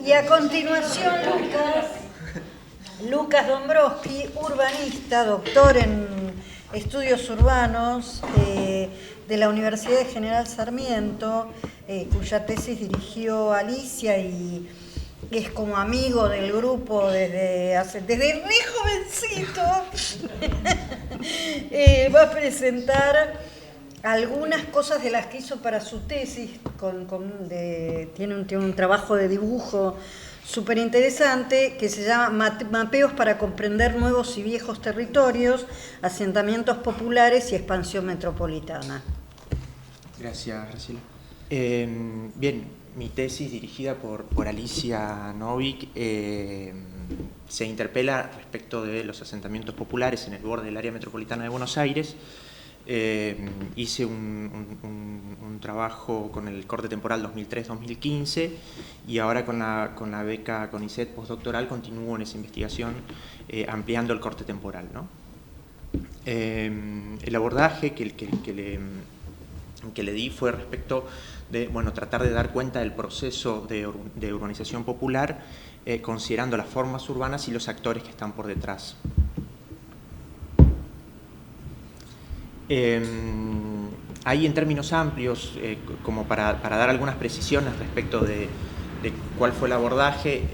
Y a continuación, Lucas Dombrowski, urbanista, doctor en estudios urbanos de la Universidad de General Sarmiento, cuya tesis dirigió Alicia y es como amigo del grupo desde re jovencito. Va a presentar algunas cosas de las que hizo para su tesis, tiene un trabajo de dibujo súper interesante que se llama Mapeos para comprender nuevos y viejos territorios, asentamientos populares y expansión metropolitana. Gracias, Graciela. Bien, mi tesis dirigida por Alicia Novik se interpela respecto de los asentamientos populares en el borde del área metropolitana de Buenos Aires. Hice un trabajo con el corte temporal 2003-2015 y ahora con la beca CONICET postdoctoral continúo en esa investigación ampliando el corte temporal, ¿no? El abordaje que le di fue respecto de tratar de dar cuenta del proceso de urbanización popular considerando las formas urbanas y los actores que están por detrás. Ahí en términos amplios, como para dar algunas precisiones respecto de cuál fue el abordaje,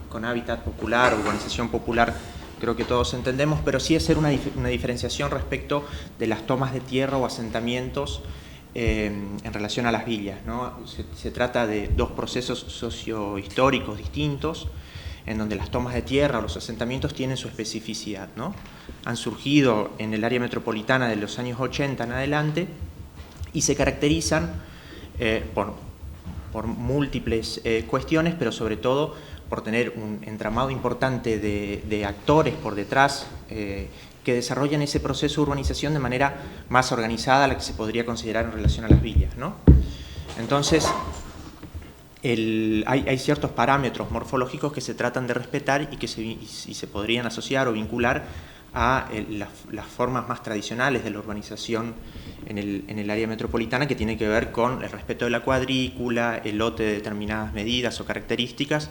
con hábitat popular, urbanización popular, creo que todos entendemos, pero sí hacer una diferenciación respecto de las tomas de tierra o asentamientos en relación a las villas, ¿no? Se trata de dos procesos sociohistóricos distintos, en donde las tomas de tierra o los asentamientos tienen su especificidad, ¿no? Han surgido en el área metropolitana de los años 80 en adelante y se caracterizan por múltiples cuestiones, pero sobre todo por tener un entramado importante de actores por detrás que desarrollan ese proceso de urbanización de manera más organizada a la que se podría considerar en relación a las villas, ¿no? Entonces, hay ciertos parámetros morfológicos que se tratan de respetar y que se podrían asociar o vincular a las formas más tradicionales de la urbanización en el área metropolitana, que tiene que ver con el respeto de la cuadrícula, el lote de determinadas medidas o características,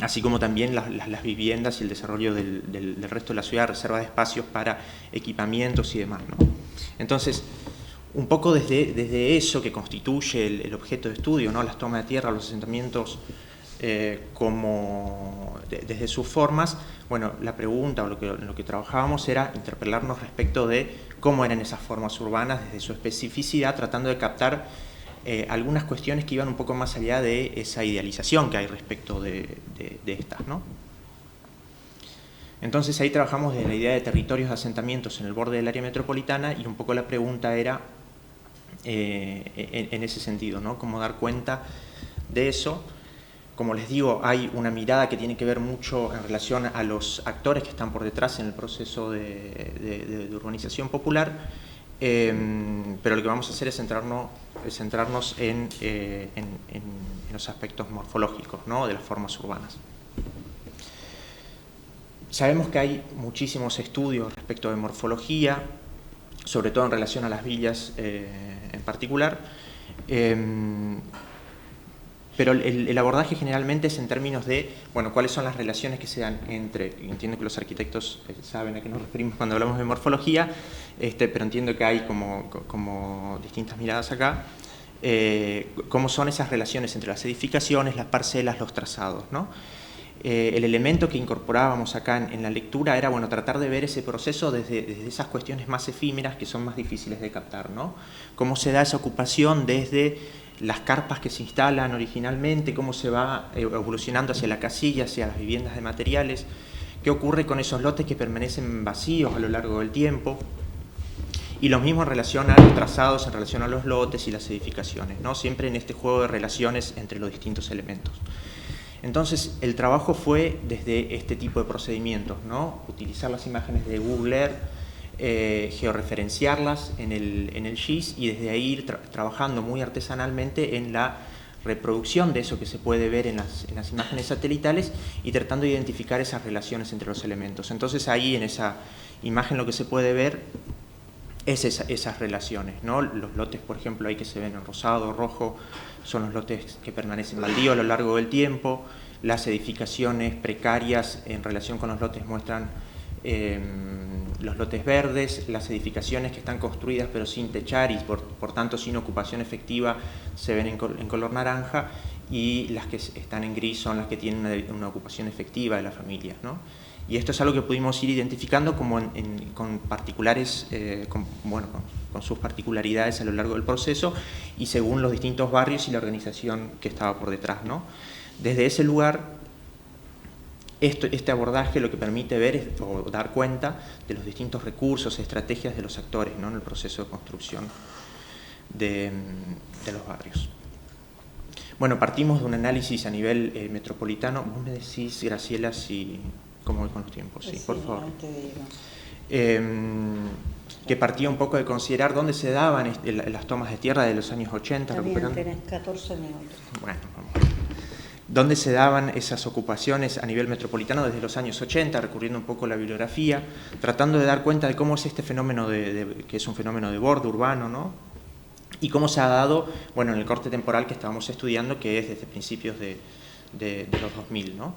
así como también las viviendas y el desarrollo del resto de la ciudad, reserva de espacios para equipamientos y demás, ¿no? Entonces, un poco desde eso que constituye el objeto de estudio, ¿no? Las tomas de tierra, los asentamientos, desde sus formas, la pregunta o lo que trabajábamos era interpelarnos respecto de cómo eran esas formas urbanas desde su especificidad, tratando de captar algunas cuestiones que iban un poco más allá de esa idealización que hay respecto de estas, ¿no? Entonces ahí trabajamos desde la idea de territorios de asentamientos en el borde del área metropolitana y un poco la pregunta era en ese sentido, ¿no? Cómo dar cuenta de eso. Como les digo, hay una mirada que tiene que ver mucho en relación a los actores que están por detrás en el proceso de urbanización popular, pero lo que vamos a hacer es centrarnos en los aspectos morfológicos, ¿no? De las formas urbanas. Sabemos que hay muchísimos estudios respecto de morfología, sobre todo en relación a las villas en particular, pero el abordaje generalmente es en términos de, cuáles son las relaciones que se dan entre, entiendo que los arquitectos saben a qué nos referimos cuando hablamos de morfología, pero entiendo que hay como distintas miradas acá, cómo son esas relaciones entre las edificaciones, las parcelas, los trazados, ¿no? El elemento que incorporábamos acá en la lectura era tratar de ver ese proceso desde esas cuestiones más efímeras que son más difíciles de captar, ¿no? Cómo se da esa ocupación desde las carpas que se instalan originalmente, cómo se va evolucionando hacia la casilla, hacia las viviendas de materiales, qué ocurre con esos lotes que permanecen vacíos a lo largo del tiempo, y lo mismo en relación a los trazados, en relación a los lotes y las edificaciones, ¿no? Siempre en este juego de relaciones entre los distintos elementos. Entonces, el trabajo fue desde este tipo de procedimientos, ¿no? Utilizar las imágenes de Google Earth, georreferenciarlas en el GIS y desde ahí ir trabajando muy artesanalmente en la reproducción de eso que se puede ver en las imágenes satelitales y tratando de identificar esas relaciones entre los elementos. Entonces, ahí en esa imagen lo que se puede ver es esas relaciones, ¿no? Los lotes, por ejemplo, ahí que se ven en rosado, rojo, son los lotes que permanecen baldíos a lo largo del tiempo. Las edificaciones precarias en relación con los lotes muestran los lotes verdes. Las edificaciones que están construidas pero sin techar y por tanto sin ocupación efectiva se ven en color naranja, y las que están en gris son las que tienen una ocupación efectiva de las familias, ¿no? Y esto es algo que pudimos ir identificando como con particulares, con sus particularidades a lo largo del proceso y según los distintos barrios y la organización que estaba por detrás, ¿no? Desde ese lugar, este abordaje lo que permite ver o dar cuenta de los distintos recursos, estrategias de los actores, ¿no? En el proceso de construcción de los barrios. Bueno, partimos de un análisis a nivel metropolitano. Vos me decís, Graciela, cómo voy con los tiempos. Sí, por favor. Que partía un poco de considerar dónde se daban las tomas de tierra de los años 80. También tenés 14 minutos. Bueno, vamos. ¿Dónde se daban esas ocupaciones a nivel metropolitano desde los años 80, recurriendo un poco a la bibliografía, tratando de dar cuenta de cómo es este fenómeno que es un fenómeno de borde urbano, ¿no? Y cómo se ha dado, bueno, en el corte temporal que estábamos estudiando, que es desde principios de los 2000, ¿no?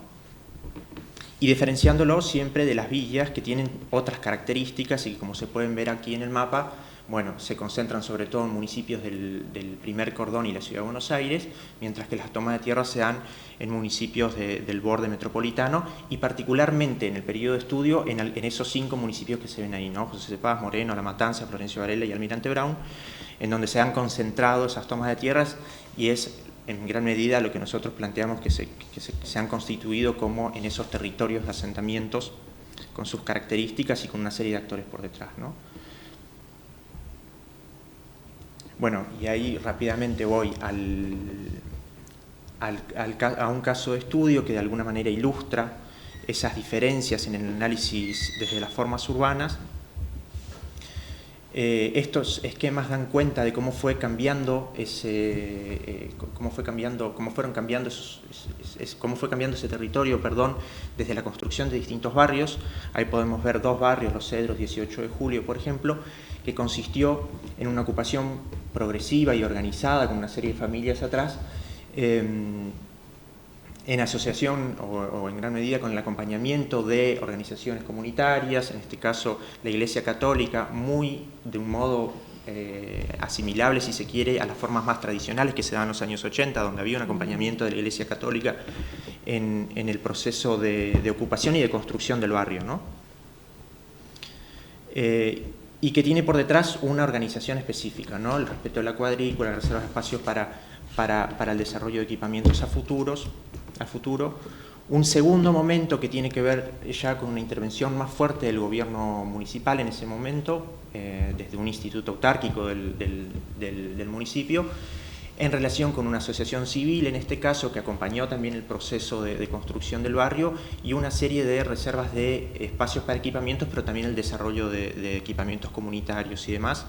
Y diferenciándolo siempre de las villas que tienen otras características y que, como se pueden ver aquí en el mapa, bueno, se concentran sobre todo en municipios del primer cordón y la Ciudad de Buenos Aires, mientras que las tomas de tierra se dan en municipios del borde metropolitano y particularmente en el periodo de estudio en esos 5 municipios que se ven ahí, ¿no? José de Paz, Moreno, La Matanza, Florencio Varela y Almirante Brown, en donde se han concentrado esas tomas de tierras, y es en gran medida lo que nosotros planteamos que se han constituido como en esos territorios de asentamientos con sus características y con una serie de actores por detrás, ¿no? Bueno, y ahí rápidamente voy a un caso de estudio que de alguna manera ilustra esas diferencias en el análisis desde las formas urbanas. Estos esquemas dan cuenta de cómo fue cambiando cómo fue cambiando ese territorio, desde la construcción de distintos barrios. Ahí podemos ver 2 barrios, Los Cedros, 18 de julio, por ejemplo, que consistió en una ocupación progresiva y organizada con una serie de familias atrás, en asociación o en gran medida con el acompañamiento de organizaciones comunitarias, en este caso la Iglesia Católica, de un modo asimilable, si se quiere, a las formas más tradicionales que se dan en los años 80, donde había un acompañamiento de la Iglesia Católica en el proceso de ocupación y de construcción del barrio, ¿no? Y que tiene por detrás una organización específica, ¿no? El respeto de la cuadrícula, la reserva de espacios para el desarrollo de equipamientos a futuro. Un segundo momento que tiene que ver ya con una intervención más fuerte del gobierno municipal en ese momento, desde un instituto autárquico del municipio, en relación con una asociación civil, en este caso, que acompañó también el proceso de construcción del barrio, y una serie de reservas de espacios para equipamientos, pero también el desarrollo de equipamientos comunitarios y demás,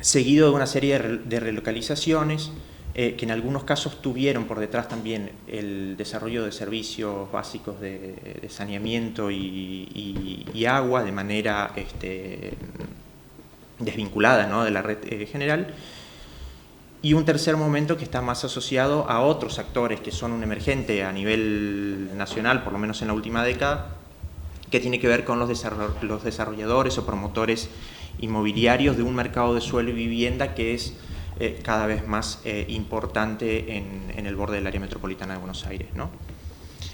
seguido de una serie de relocalizaciones, que en algunos casos tuvieron por detrás también el desarrollo de servicios básicos de saneamiento y agua de manera desvinculada, ¿no?, de la red general. Y un tercer momento que está más asociado a otros actores que son un emergente a nivel nacional, por lo menos en la última década, que tiene que ver con los desarrolladores o promotores inmobiliarios de un mercado de suelo y vivienda que es cada vez más importante en el borde del área metropolitana de Buenos Aires, ¿no?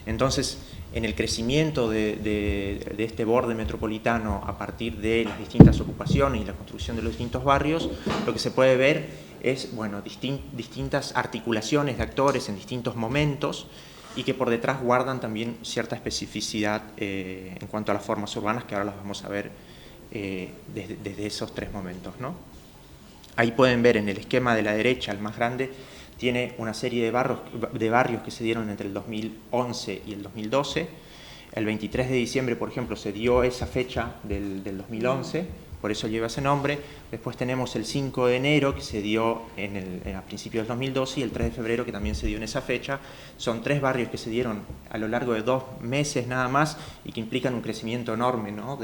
Entonces, en el crecimiento de este borde metropolitano a partir de las distintas ocupaciones y la construcción de los distintos barrios, lo que se puede ver es, bueno, distintas articulaciones de actores en distintos momentos y que por detrás guardan también cierta especificidad en cuanto a las formas urbanas, que ahora las vamos a ver desde esos 3 momentos, ¿no? Ahí pueden ver en el esquema de la derecha, el más grande, tiene una serie de barrios que se dieron entre el 2011 y el 2012. El 23 de diciembre, por ejemplo, se dio esa fecha del 2011, por eso lleva ese nombre. Después tenemos el 5 de enero, que se dio a principios del 2012, y el 3 de febrero, que también se dio en esa fecha. Son 3 barrios que se dieron a lo largo de 2 meses nada más y que implican un crecimiento enorme, ¿no?,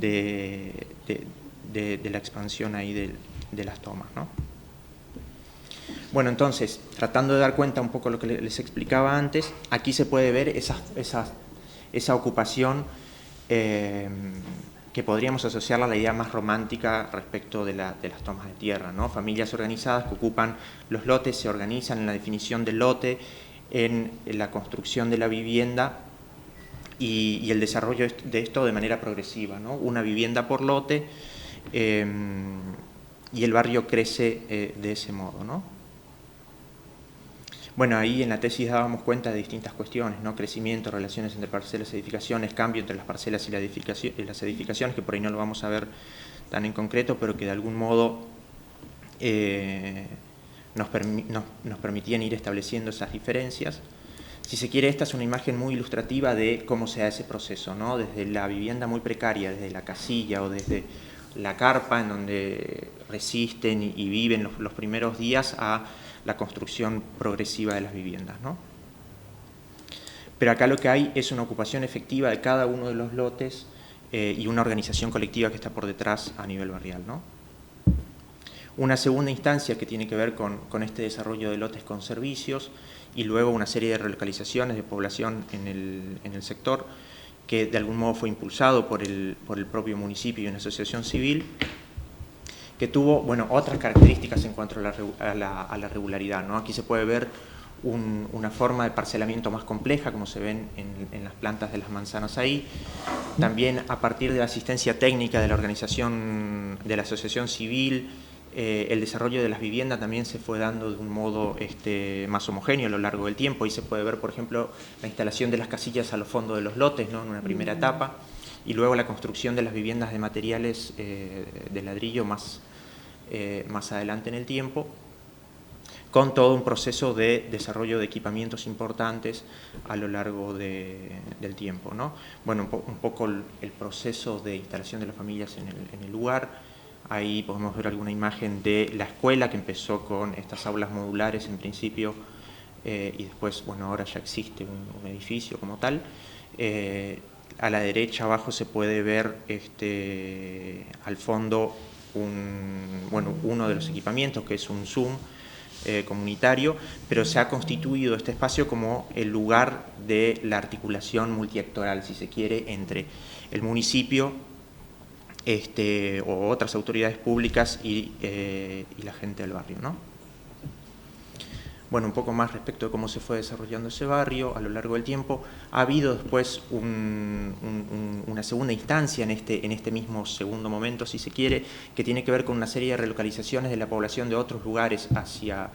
la expansión ahí de las tomas, ¿no? Bueno, entonces, tratando de dar cuenta un poco de lo que les explicaba antes, aquí se puede ver esa ocupación que podríamos asociarla a la idea más romántica respecto de las tomas de tierra, ¿no? Familias organizadas que ocupan los lotes, se organizan en la definición del lote, en la construcción de la vivienda y el desarrollo de esto de manera progresiva, ¿no? Una vivienda por lote y el barrio crece de ese modo, ¿no? Bueno, ahí en la tesis dábamos cuenta de distintas cuestiones, ¿no? Crecimiento, relaciones entre parcelas y edificaciones, cambio entre las parcelas y las edificaciones, que por ahí no lo vamos a ver tan en concreto, pero que de algún modo nos permitían ir estableciendo esas diferencias. Si se quiere, esta es una imagen muy ilustrativa de cómo se da ese proceso, ¿no? Desde la vivienda muy precaria, desde la casilla o desde la carpa en donde resisten y viven los primeros días a la construcción progresiva de las viviendas, ¿no? Pero acá lo que hay es una ocupación efectiva de cada uno de los lotes y una organización colectiva que está por detrás a nivel barrial, ¿no? Una segunda instancia que tiene que ver con este desarrollo de lotes con servicios y luego una serie de relocalizaciones de población en el sector que de algún modo fue impulsado por el propio municipio y una asociación civil, que tuvo, bueno, otras características en cuanto a la regularidad, ¿no? Aquí se puede ver una forma de parcelamiento más compleja, como se ven en las plantas de las manzanas ahí. También a partir de la asistencia técnica de la organización, de la asociación civil, el desarrollo de las viviendas también se fue dando de un modo más homogéneo a lo largo del tiempo. Ahí se puede ver, por ejemplo, la instalación de las casillas a los fondos de los lotes, ¿no? En una primera etapa, y luego la construcción de las viviendas de materiales de ladrillo más adelante en el tiempo, con todo un proceso de desarrollo de equipamientos importantes a lo largo del tiempo, ¿no? Bueno, un poco el proceso de instalación de las familias en el lugar. Ahí podemos ver alguna imagen de la escuela que empezó con estas aulas modulares en principio y después, bueno, ahora ya existe un edificio como tal. A la derecha abajo se puede ver al fondo uno de los equipamientos, que es un Zoom comunitario, pero se ha constituido este espacio como el lugar de la articulación multiactoral, si se quiere, entre el municipio o otras autoridades públicas y la gente del barrio, ¿no? Bueno, un poco más respecto de cómo se fue desarrollando ese barrio a lo largo del tiempo. Ha habido después una segunda instancia en este mismo segundo momento, si se quiere, que tiene que ver con una serie de relocalizaciones de la población de otros lugares hacia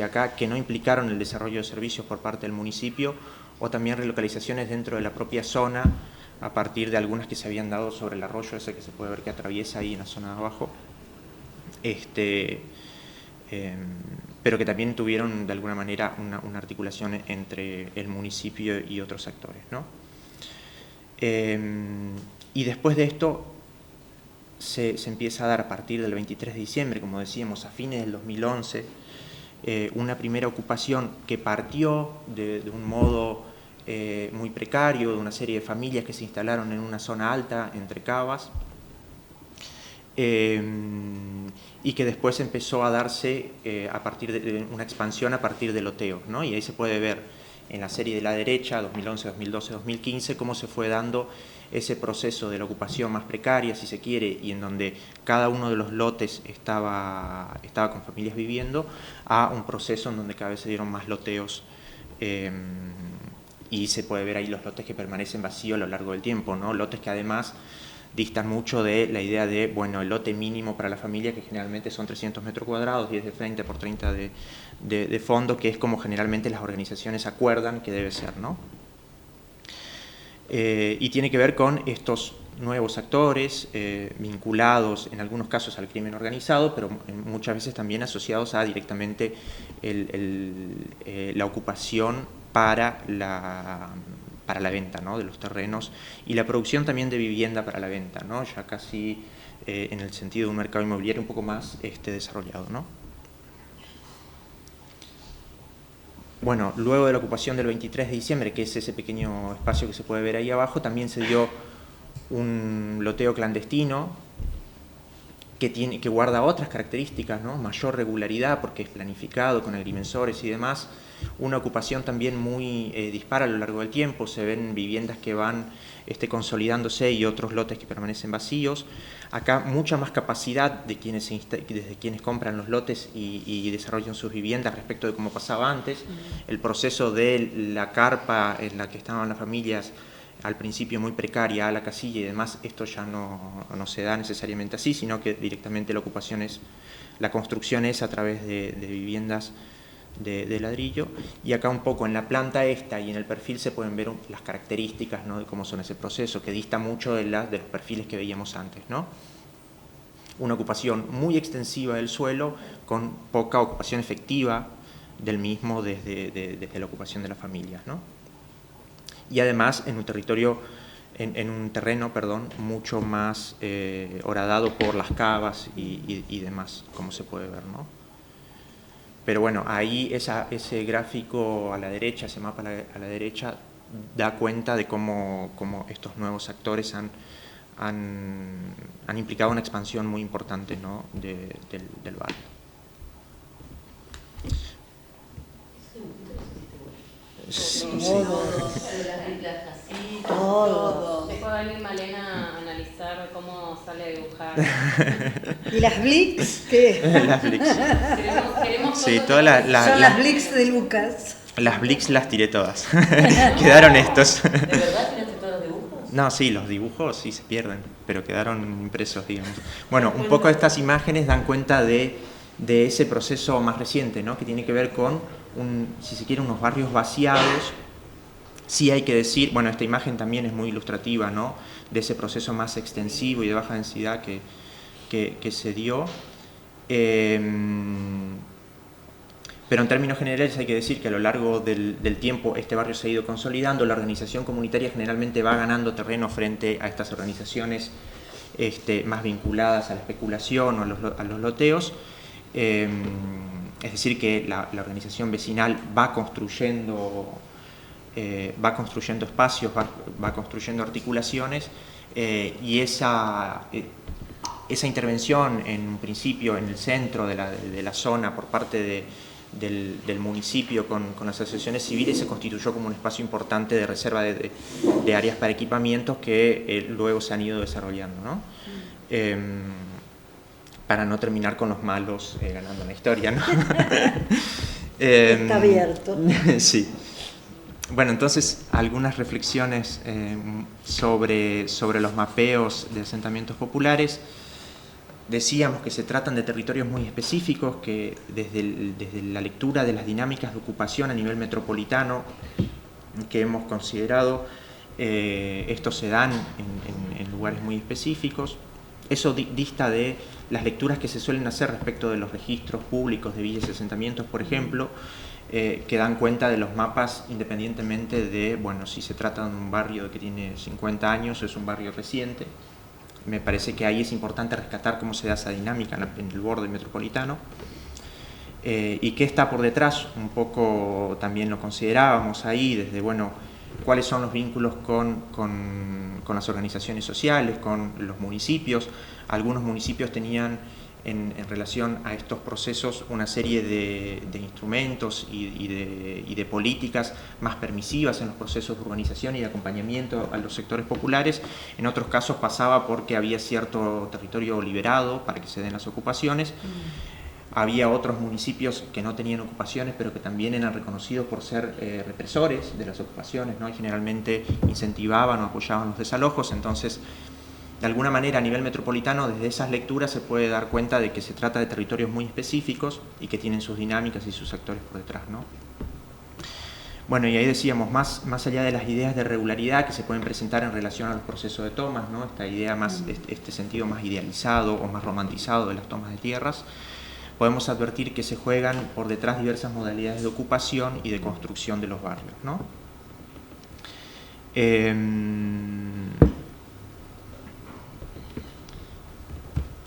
acá, que no implicaron el desarrollo de servicios por parte del municipio, o también relocalizaciones dentro de la propia zona, a partir de algunas que se habían dado sobre el arroyo ese que se puede ver que atraviesa ahí en la zona de abajo. Pero que también tuvieron de alguna manera una articulación entre el municipio y otros actores, ¿no? Y después de esto se empieza a dar a partir del 23 de diciembre, como decíamos, a fines del 2011, una primera ocupación que partió de un modo muy precario, de una serie de familias que se instalaron en una zona alta entre cavas, y que después empezó a darse a partir de una expansión a partir de loteos, ¿no? Y ahí se puede ver en la serie de la derecha, 2011, 2012, 2015, cómo se fue dando ese proceso de la ocupación más precaria, si se quiere, y en donde cada uno de los lotes estaba con familias viviendo, a un proceso en donde cada vez se dieron más loteos, y se puede ver ahí los lotes que permanecen vacíos a lo largo del tiempo, ¿no? Lotes que además distan mucho de la idea de, bueno, el lote mínimo para la familia, que generalmente son 300 metros cuadrados, 10 de frente por 30 de fondo, que es como generalmente las organizaciones acuerdan que debe ser, ¿no? Y tiene que ver con estos nuevos actores vinculados en algunos casos al crimen organizado, pero muchas veces también asociados a directamente la ocupación para la venta, ¿no? De los terrenos y la producción también de vivienda para la venta, ¿no? Ya casi en el sentido de un mercado inmobiliario un poco más desarrollado, ¿no? Bueno, luego de la ocupación del 23 de diciembre, que es ese pequeño espacio que se puede ver ahí abajo, también se dio un loteo clandestino que guarda otras características, ¿no? Mayor regularidad porque es planificado con agrimensores y demás, una ocupación también muy dispara a lo largo del tiempo, se ven viviendas que van consolidándose y otros lotes que permanecen vacíos. Acá mucha más capacidad de desde quienes compran los lotes y desarrollan sus viviendas respecto de cómo pasaba antes. El proceso de la carpa en la que estaban las familias al principio muy precaria, a la casilla y demás, esto ya no se da necesariamente así, sino que directamente la construcción es a través de viviendas de ladrillo. Y acá un poco en la planta esta y en el perfil se pueden ver las características, ¿no? De cómo son ese proceso, que dista mucho de los perfiles que veíamos antes, ¿no? Una ocupación muy extensiva del suelo con poca ocupación efectiva del mismo desde la ocupación de las familias, ¿no? Y además en un terreno mucho más horadado por las cavas y demás, como se puede ver, ¿no? Pero bueno, ahí ese gráfico a la derecha, ese mapa a la derecha, da cuenta de cómo estos nuevos actores han implicado una expansión muy importante, ¿no? del barrio. Sí. Todo. Después va a venir Malena a analizar cómo sale a dibujar. ¿Y las Blix? ¿Qué? Las Blix. Queremos Sí, fotos todas de- Son las Blix de Lucas. las Blix las tiré todas. Quedaron estos. ¿De verdad tiraste todos los dibujos? No, sí, los dibujos sí se pierden, pero quedaron impresos, digamos. Bueno, un poco estas imágenes dan cuenta de ese proceso más reciente, ¿no? Que tiene que ver con, si se quiere, unos barrios vaciados. Sí hay que decir, bueno, esta imagen también es muy ilustrativa, ¿no? De ese proceso más extensivo y de baja densidad que se dio. Pero en términos generales hay que decir que a lo largo del tiempo este barrio se ha ido consolidando, la organización comunitaria generalmente va ganando terreno frente a estas organizaciones más vinculadas a la especulación o a los loteos. Es decir, que la organización vecinal va construyendo espacios, va construyendo articulaciones, y esa intervención en un principio en el centro de la zona por parte del municipio con las asociaciones civiles se constituyó como un espacio importante de reserva de áreas para equipamientos que luego se han ido desarrollando, ¿no? Para no terminar con los malos ganando la historia, ¿no? Está abierto. Sí. Bueno, entonces algunas reflexiones sobre los mapeos de asentamientos populares. Decíamos que se tratan de territorios muy específicos que desde la lectura de las dinámicas de ocupación a nivel metropolitano que hemos considerado, estos se dan en lugares muy específicos. Eso dista de las lecturas que se suelen hacer respecto de los registros públicos de villas y asentamientos, por ejemplo, que dan cuenta de los mapas independientemente de, bueno, si se trata de un barrio que tiene 50 años o es un barrio reciente. Me parece que ahí es importante rescatar cómo se da esa dinámica en el borde metropolitano. Y qué está por detrás, un poco también lo considerábamos ahí, desde, bueno, cuáles son los vínculos con las organizaciones sociales, con los municipios. Algunos municipios tenían en relación a estos procesos una serie de instrumentos y de políticas más permisivas en los procesos de urbanización y de acompañamiento a los sectores populares. En otros casos pasaba porque había cierto territorio liberado para que se den las ocupaciones. Había otros municipios que no tenían ocupaciones, pero que también eran reconocidos por ser represores de las ocupaciones, ¿no? Y generalmente incentivaban o apoyaban los desalojos. Entonces, de alguna manera, a nivel metropolitano, desde esas lecturas se puede dar cuenta de que se trata de territorios muy específicos y que tienen sus dinámicas y sus actores por detrás, ¿no? Bueno, y ahí decíamos, más allá de las ideas de regularidad que se pueden presentar en relación a los procesos de tomas, ¿no? Esta idea más, este sentido más idealizado o más romantizado de las tomas de tierras, podemos advertir que se juegan por detrás diversas modalidades de ocupación y de construcción de los barrios, ¿no?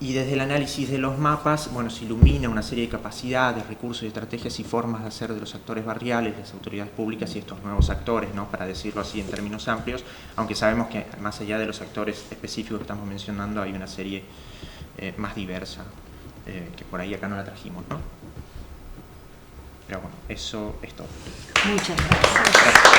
Y desde el análisis de los mapas, bueno, se ilumina una serie de capacidades, recursos y estrategias y formas de hacer de los actores barriales, las autoridades públicas y estos nuevos actores, ¿no? Para decirlo así en términos amplios, aunque sabemos que más allá de los actores específicos que estamos mencionando hay una serie más diversa, que por ahí acá no la trajimos, ¿no? Pero bueno, eso es todo. Muchas gracias.